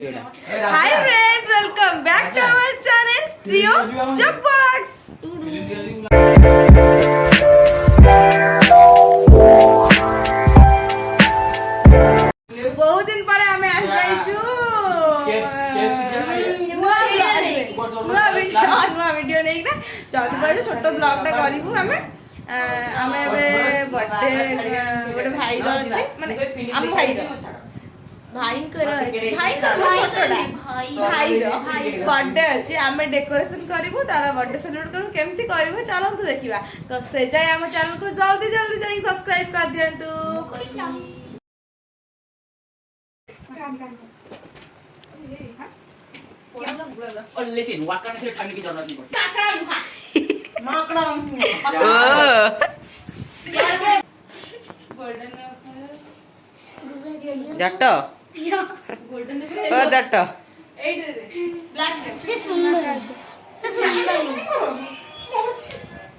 Hi friends, welcome back to our channel Trio Jukebox. बहुत दिन पर आमे आस जाइछु नुआ वीडियो नहीं ना जल्दी पर छोटो ब्लॉग टा करिवु आमे आमे बर्थडे गोटे भाई द अछि माने हम भाई द भाईंकर बर्थडे अच्छे आम डेकोरेशन करूँ तार बर्थडे सेलिब्रेट करूँ केमती करूँ चलतु देखा तो से जाए आम चैनल को जल्दी जल्दी जाए सब्सक्राइब कर दिंतु जट जट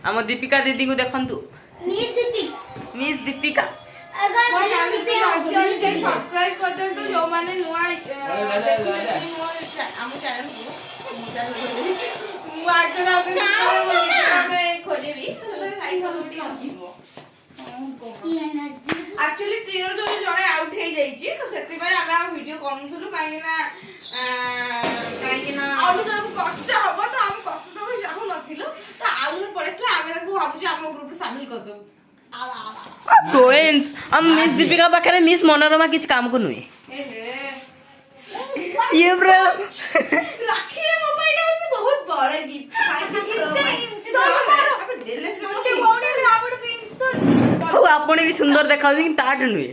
आम दीपिका दीदी को देखंतु मिस दीपिका सब्सक्राइब कर देंतु जो माने नुआ हम चैनल को खोजेबी एक्चुअली ट्रियो जो जने आउट हे जाईची तो सेति भाई आमे वीडियो करनथुलु काहे ना आउट जन कष्ट हबो तो हम कष्ट तो चाहू नथिलु तो आउट पड़ेसला आमे को भाबुची हम ग्रुप में शामिल कर दो फ्रेंड्स हम मिस दीपिका पाखरे मिस मनोरमा किछ काम को नुए ये ब्रो राखी मोबाइल तो बहुत बड़ा गिफ्ट आपने भी सुंदर देखा ताठ नुहे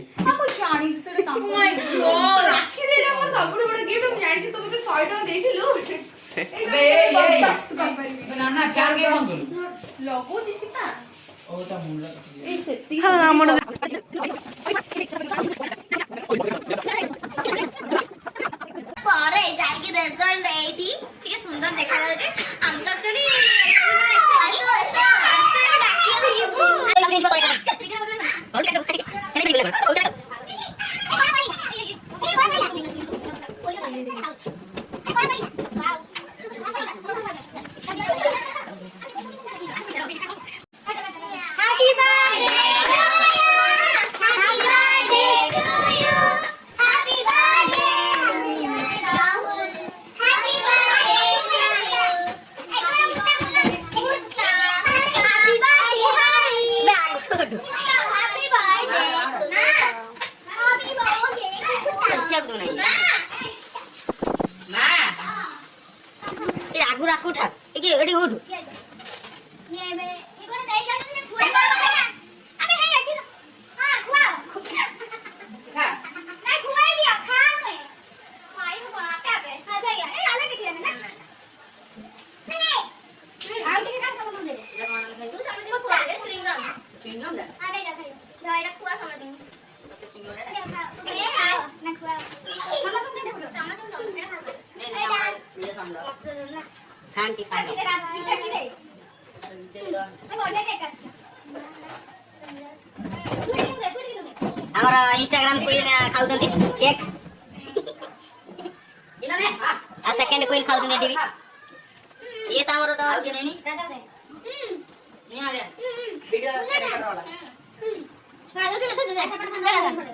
सुंदर देखा राखू राखू उठा एके एडी उठ ये बे इकोने नहीं जा तुमने खुआ अबे हे एठी हां खुआ खा नहीं खुआई दिया खा में भाई को बनाते आबे हां सही है ए आले के ना नहीं आओ के का समझ दे लगवाना ले तू समझ को खुआ दे च्युइंगम ले हां नहीं जा खाई लो एटा खुआ समझ दे सब च्युइंगम रे ए आओ ना खुआ समझ दे दे समझ दे एटा खा ये समझ शांति हमारा इंस्टाग्राम क्वीन खाउतंती केक इनाने आ सेकंड क्वीन खाउतंती टीवी ये ता हमरो तो के नहीं नहीं आ गया वीडियो शेयर कर वाला हां दे ऐसा पर ठंडा कर थोड़े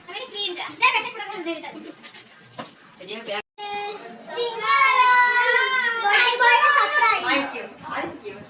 हमें क्रीम दे कैसे पूरा कर दे दे Thank you. Thank you.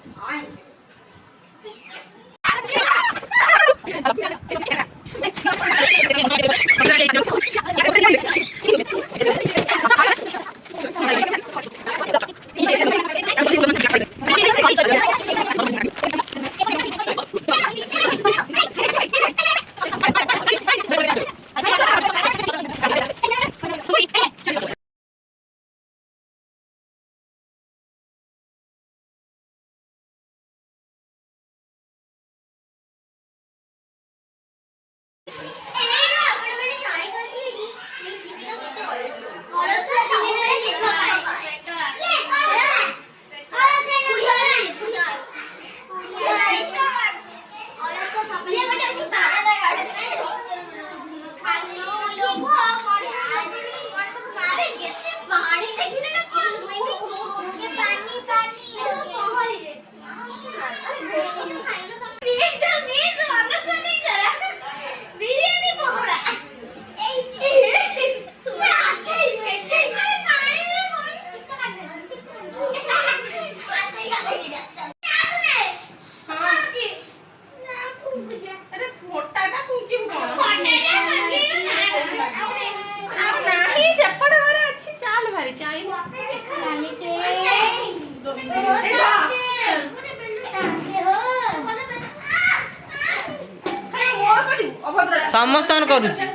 समस्त करूची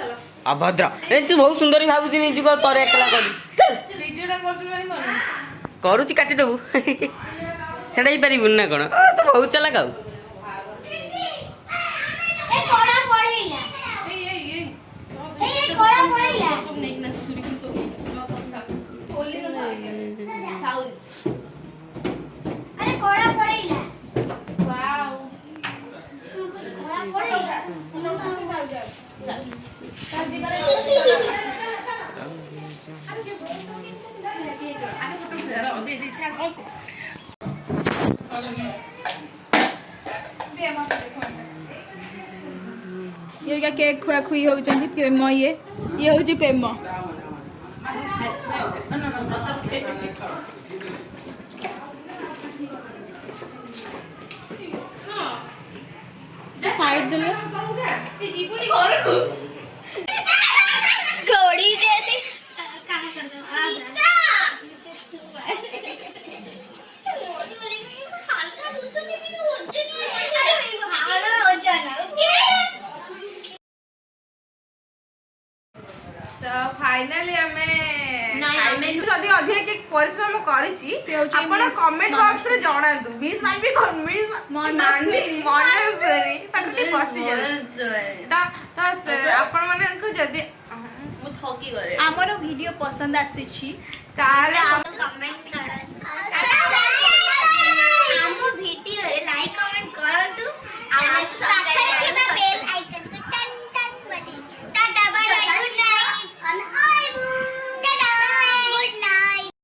अभद्र ए तू बहुत सुंदर भाबुची निजु को तोरे एकला करू वीडियोटा करूची काटी देबू सेटा ही पारिबुन ना कोन तो बहुत चला गाऊ ए कोला पड़ेला ए कोला पड़ेला सब नहीं ना छुरी को खोली ना अरे कोला पड़ेला वाओ कोला पड़ेला ये क्या केक खुआ खुई होउचंदी प्रेम ये होउची प्रेम साइड दे घोड़ी जैसी कहां कर दो हल्का दूसरा चीज हो जाए अरे भाड़ा हो जाना ओके तो फाइनली हमें जदि अधिक के परिश्रम करिछि आपण कमेंट बॉक्स रे जणांतु 20 मान भी कर 20 मनसरी पट्टी बसी जा तो आपण माने को जदि मु थकी गरे हमरो वीडियो पसंद आसी छी ताले कमेंट कर